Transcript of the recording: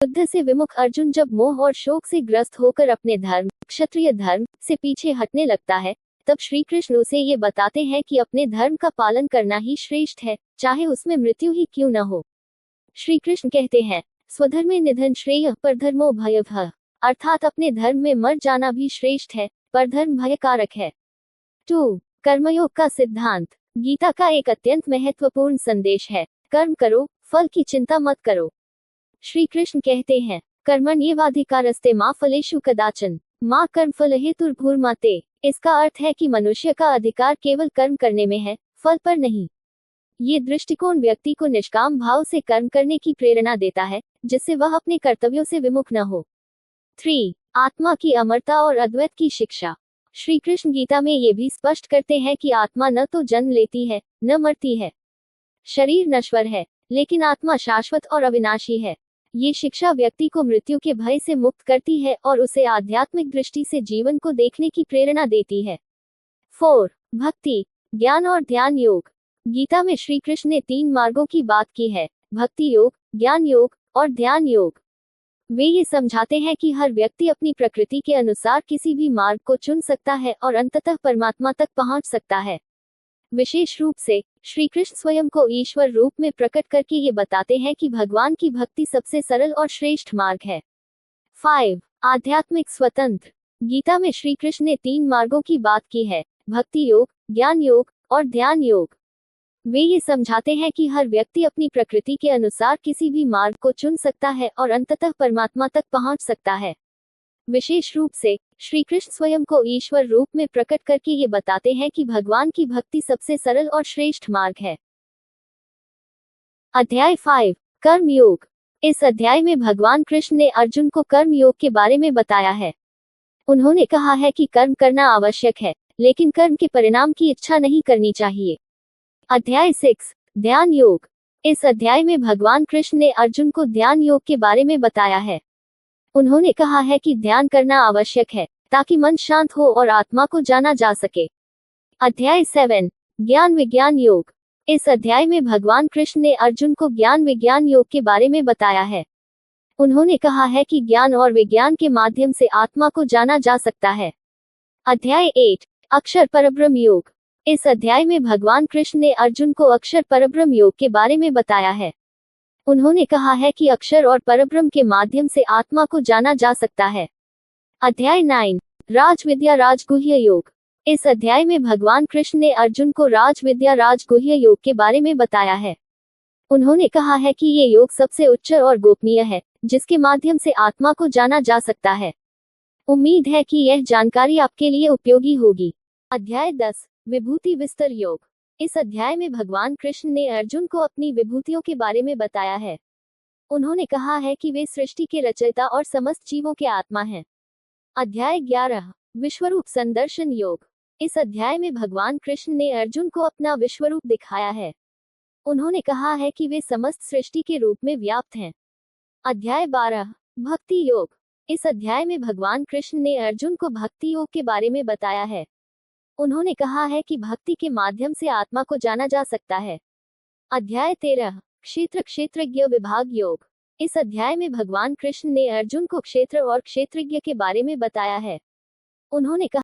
युद्ध से विमुख अर्जुन जब मोह और शोक से ग्रस्त होकर अपने धर्म, क्षत्रिय धर्म, से पीछे हटने लगता है, तब श्री कृष्ण उसे ये बताते हैं कि अपने धर्म का पालन करना ही श्रेष्ठ है, चाहे उसमें मृत्यु ही क्यों न हो। श्री कृष्ण कहते हैं, स्वधर्मे निधन श्रेय परधर्मो भयः, अर्थात अपने धर्म में मर जाना भी श्रेष्ठ है, परधर्म भयकारक है। 2. कर्मयोग का सिद्धांत। गीता का एक अत्यंत महत्वपूर्ण संदेश है, कर्म करो, फल की चिंता मत करो। श्री कृष्ण कहते हैं, कर्मण्येवाधिकारस्ते मा फलेषु कदाचन मा कर्मफल हेतुर्भुर्माते। इसका अर्थ है कि मनुष्य का अधिकार केवल कर्म करने में है, फल पर नहीं। ये दृष्टिकोण व्यक्ति को निष्काम भाव से कर्म करने की प्रेरणा देता है, जिससे वह अपने कर्तव्यों से विमुख न हो। 3. आत्मा की अमरता और अद्वैत की शिक्षा। श्री कृष्ण गीता में ये भी स्पष्ट करते हैं कि आत्मा न तो जन्म लेती है, न मरती है। शरीर नश्वर है, लेकिन आत्मा शाश्वत और अविनाशी है। ये शिक्षा व्यक्ति को मृत्यु के भय से मुक्त करती है और उसे आध्यात्मिक दृष्टि से जीवन को देखने की प्रेरणा देती है। 4. भक्ति, ज्ञान और ध्यान योग। गीता में श्री कृष्ण ने 3 मार्गों की बात की है, भक्ति योग, ज्ञान योग और ध्यान योग। वे ये समझाते हैं कि हर व्यक्ति अपनी प्रकृति के अनुसार किसी भी मार्ग को चुन सकता है और अंततः परमात्मा तक पहुंच सकता है। विशेष रूप से श्री कृष्ण स्वयं को ईश्वर रूप में प्रकट करके ये बताते हैं कि भगवान की भक्ति सबसे सरल और श्रेष्ठ मार्ग है। 5. आध्यात्मिक स्वतंत्र। गीता में श्री कृष्ण ने 3 मार्गों की बात की है, भक्ति योग, ज्ञान योग और ध्यान योग। वे ये समझाते हैं कि हर व्यक्ति अपनी प्रकृति के अनुसार किसी भी मार्ग को चुन सकता है और अंततः परमात्मा तक पहुंच सकता है। विशेष रूप से श्री कृष्ण स्वयं को ईश्वर रूप में प्रकट करके ये बताते हैं कि भगवान की भक्ति सबसे सरल और श्रेष्ठ मार्ग है। अध्याय 5. कर्म योग। इस अध्याय में भगवान कृष्ण ने अर्जुन को कर्म योग के बारे में बताया है। उन्होंने कहा है कि कर्म करना आवश्यक है, लेकिन कर्म के परिणाम की इच्छा नहीं करनी चाहिए। अध्याय 6. ध्यान योग। इस अध्याय में भगवान कृष्ण ने अर्जुन को ध्यान योग के बारे में बताया है। उन्होंने कहा है कि ध्यान करना आवश्यक है, ताकि मन शांत हो और आत्मा को जाना जा सके। अध्याय 7. ज्ञान विज्ञान योग। इस अध्याय में भगवान कृष्ण ने अर्जुन को ज्ञान विज्ञान योग के बारे में बताया है। उन्होंने कहा है कि ज्ञान और विज्ञान के माध्यम से आत्मा को जाना जा सकता है। अध्याय 8. अक्षर परब्रह्म योग। इस अध्याय में भगवान कृष्ण ने अर्जुन को अक्षर परब्रह्म योग के बारे में बताया है। उन्होंने कहा है कि अक्षर और परब्रह्म के माध्यम से आत्मा को जाना जा सकता है। अध्याय 9. राज विद्या राजगुह्य योग। इस अध्याय में भगवान कृष्ण ने अर्जुन को राज विद्या राजगुह्य योग के बारे में बताया है। उन्होंने कहा है कि ये योग सबसे उच्च और गोपनीय है, जिसके माध्यम से आत्मा को जाना जा सकता है। उम्मीद है कि यह जानकारी आपके लिए उपयोगी होगी। अध्याय 10. विभूति विस्तर योग। इस अध्याय में भगवान कृष्ण ने अर्जुन को अपनी विभूतियों के बारे में बताया है। उन्होंने कहा है कि वे सृष्टि के रचयिता और समस्त जीवों के आत्मा हैं। अध्याय 11. विश्वरूप संदर्शन योग। इस अध्याय में भगवान कृष्ण ने अर्जुन को अपना विश्वरूप दिखाया है। उन्होंने कहा है कि वे समस्त सृष्टि के रूप में व्याप्त हैं। अध्याय 12. भक्ति योग। इस अध्याय में भगवान कृष्ण ने अर्जुन को भक्ति योग के बारे में बताया है। उन्होंने कहा है कि भक्ति के माध्यम से आत्मा को जाना जा सकता है। अध्याय 13. क्षेत्र क्षेत्रज्ञ विभाग योग। इस अध्याय में भगवान कृष्ण ने अर्जुन को क्षेत्र और क्षेत्रज्ञ के बारे में बताया है। उन्होंने कहा